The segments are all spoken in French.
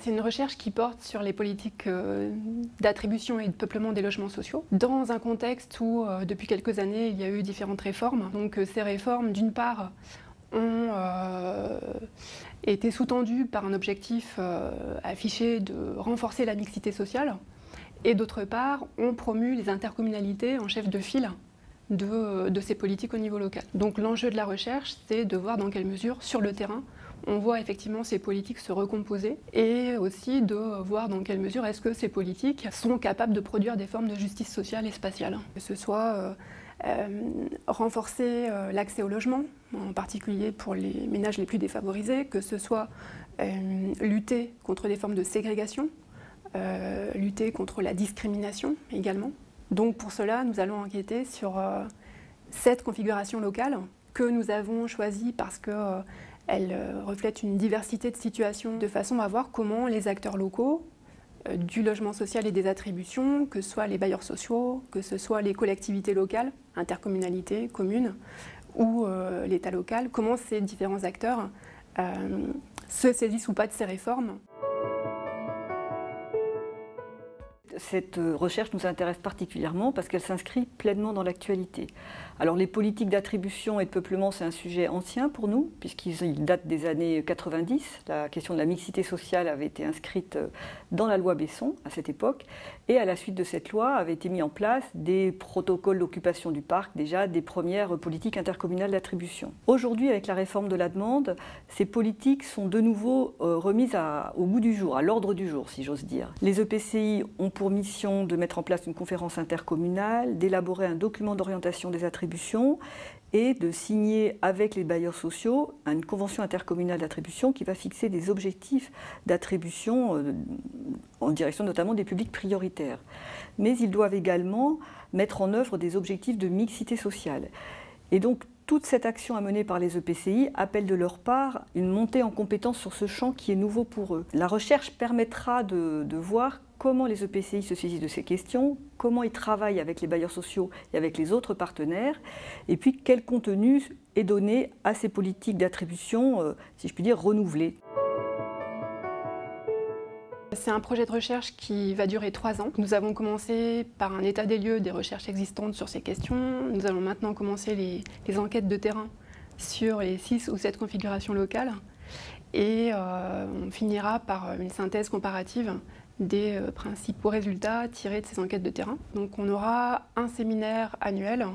C'est une recherche qui porte sur les politiques d'attribution et de peuplement des logements sociaux, dans un contexte où, depuis quelques années, il y a eu différentes réformes. Donc ces réformes, d'une part, ont été sous-tendues par un objectif affiché de renforcer la mixité sociale, et d'autre part, ont promu les intercommunalités en chef de file de ces politiques au niveau local. Donc l'enjeu de la recherche, c'est de voir dans quelle mesure, sur le terrain, on voit effectivement ces politiques se recomposer, et aussi de voir dans quelle mesure est-ce que ces politiques sont capables de produire des formes de justice sociale et spatiale. Que ce soit renforcer l'accès au logement, en particulier pour les ménages les plus défavorisés, que ce soit lutter contre des formes de ségrégation, lutter contre la discrimination également. Donc pour cela, nous allons enquêter sur cette configuration locale que nous avons choisie parce qu'elle reflète une diversité de situations, de façon à voir comment les acteurs locaux du logement social et des attributions, que ce soit les bailleurs sociaux, que ce soit les collectivités locales, intercommunalités, communes, ou l'État local, comment ces différents acteurs se saisissent ou pas de ces réformes. Cette recherche nous intéresse particulièrement parce qu'elle s'inscrit pleinement dans l'actualité. Alors les politiques d'attribution et de peuplement, c'est un sujet ancien pour nous, puisqu'il date des années 90. La question de la mixité sociale avait été inscrite dans la loi Besson à cette époque, et à la suite de cette loi avaient été mis en place des protocoles d'occupation du parc, déjà des premières politiques intercommunales d'attribution. Aujourd'hui, avec la réforme de la demande, ces politiques sont de nouveau remises au goût du jour, à l'ordre du jour, si j'ose dire. Les EPCI ont pour mission de mettre en place une conférence intercommunale, d'élaborer un document d'orientation des attributions et de signer avec les bailleurs sociaux une convention intercommunale d'attribution qui va fixer des objectifs d'attribution en direction notamment des publics prioritaires. Mais ils doivent également mettre en œuvre des objectifs de mixité sociale. Et donc toute cette action à mener par les EPCI appelle de leur part une montée en compétence sur ce champ qui est nouveau pour eux. La recherche permettra de voir comment les EPCI se saisissent de ces questions, comment ils travaillent avec les bailleurs sociaux et avec les autres partenaires, et puis quel contenu est donné à ces politiques d'attribution, si je puis dire, renouvelées. C'est un projet de recherche qui va durer 3 ans. Nous avons commencé par un état des lieux des recherches existantes sur ces questions. Nous allons maintenant commencer les enquêtes de terrain sur les 6 ou 7 configurations locales. Et on finira par une synthèse comparative des principaux résultats tirés de ces enquêtes de terrain. Donc on aura un séminaire annuel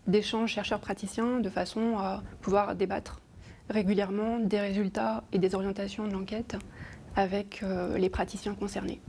d'échanges chercheurs-praticiens de façon à pouvoir débattre régulièrement des résultats et des orientations de l'enquête avec les praticiens concernés.